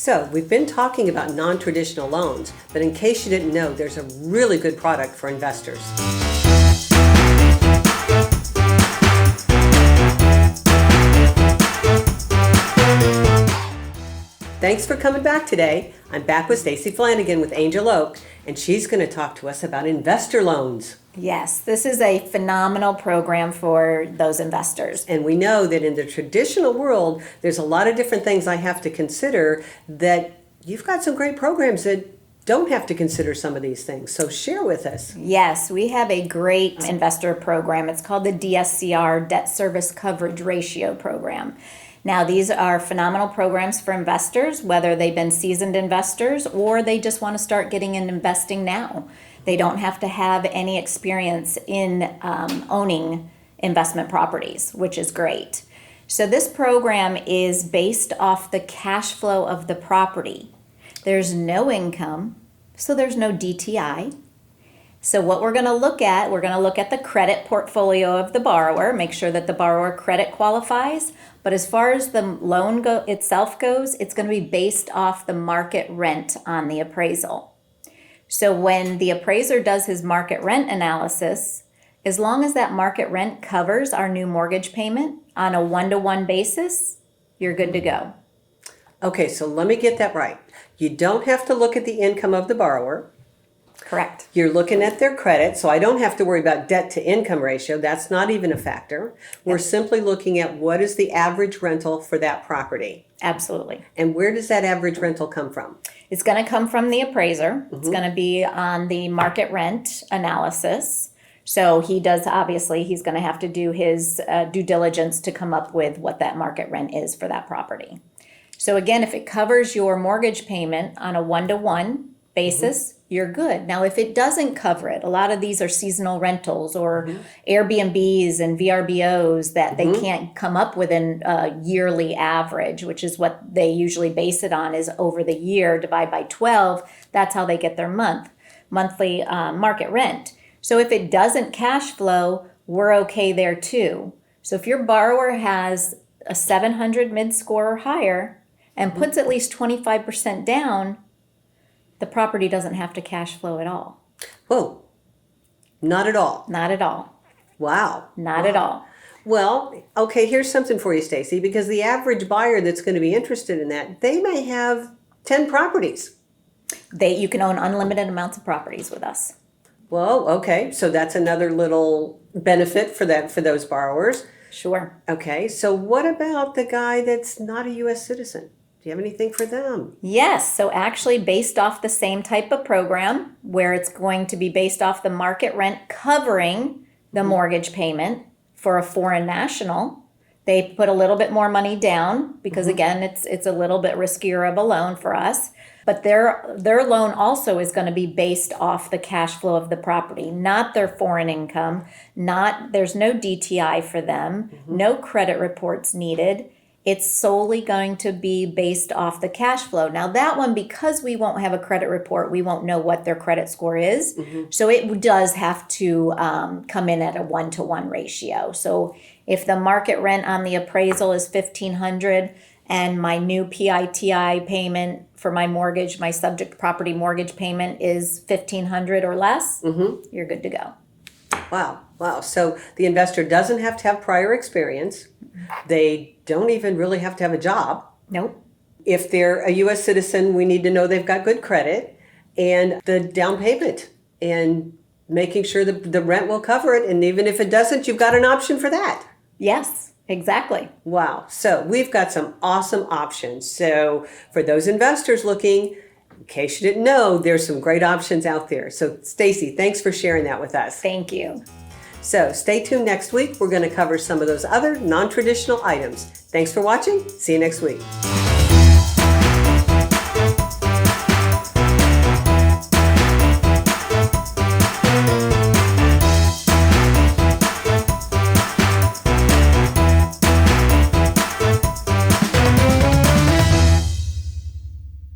So we've been talking about non-traditional loans, but in case you didn't know, there's a really good product for investors. Thanks for coming back today. I'm back with Stacy Flanigan with Angel Oak, and she's going to talk to us about investor loans. Yes, this is a phenomenal program for those investors. And we know that in the traditional world, there's a lot of different things I have to consider, that you've got some great programs that don't have to consider some of these things. So share with us. Yes, we have a great investor program. It's called the DSCR, Debt Service Coverage Ratio Program. Now, these are phenomenal programs for investors, whether they've been seasoned investors or they just want to start getting in investing now. They don't have to have any experience in owning investment properties, which is great. So this program is based off the cash flow of the property. There's no income, so there's no DTI. So what we're going to look at the credit portfolio of the borrower, make sure that the borrower credit qualifies. But as far as the loan itself goes, it's going to be based off the market rent on the appraisal. So when the appraiser does his market rent analysis, as long as that market rent covers our new mortgage payment on a one-to-one basis, you're good to go. Okay, so let me get that right. You don't have to look at the income of the borrower. Correct. You're looking at their credit, so I don't have to worry about debt to income ratio. That's not even a factor. We're simply looking at what is the average rental for that property. Absolutely. And where does that average rental come from? It's going to come from the appraiser. It's going to be on the market rent analysis. So he's going to have to do his due diligence to come up with what that market rent is for that property. So again, if it covers your mortgage payment on a one-to-one basis, you're good. Now, if it doesn't cover it, a lot of these are seasonal rentals or Airbnbs and VRBOs that they can't come up with a yearly average, which is what they usually base it on, is over the year, divide by 12. That's how they get their monthly market rent. So if it doesn't cash flow, we're okay there too. So if your borrower has a 700 mid-score or higher and puts at least 25% down, the property doesn't have to cash flow at all. Whoa, not at all. Not at all. Wow. Not at all. Well, okay, here's something for you, Stacy, because the average buyer that's going to be interested in that, they may have 10 properties. You can own unlimited amounts of properties with us. Well, okay, so that's another little benefit for those borrowers. Sure. Okay, so what about the guy that's not a U.S. citizen? Do you have anything for them? Yes. So actually based off the same type of program where it's going to be based off the market rent covering the mortgage payment for a foreign national, they put a little bit more money down because again, it's a little bit riskier of a loan for us. But their loan also is going to be based off the cash flow of the property, not their foreign income, there's no DTI for them, no credit reports needed. It's solely going to be based off the cash flow. Now that one, because we won't have a credit report, we won't know what their credit score is. So it does have to come in at a one-to-one ratio. So if the market rent on the appraisal is $1,500 and my new PITI payment for my mortgage, my subject property mortgage payment is $1,500 or less, you're good to go. Wow. So the investor doesn't have to have prior experience. They don't even really have to have a job. Nope. If they're a U.S. citizen, we need to know they've got good credit and the down payment and making sure that the rent will cover it. And even if it doesn't, you've got an option for that. Yes, exactly. Wow. So we've got some awesome options. So for those investors looking, in case you didn't know, there's some great options out there. So Stacy, thanks for sharing that with us. Thank you. So stay tuned next week. We're going to cover some of those other non-traditional items. Thanks for watching. See you next week.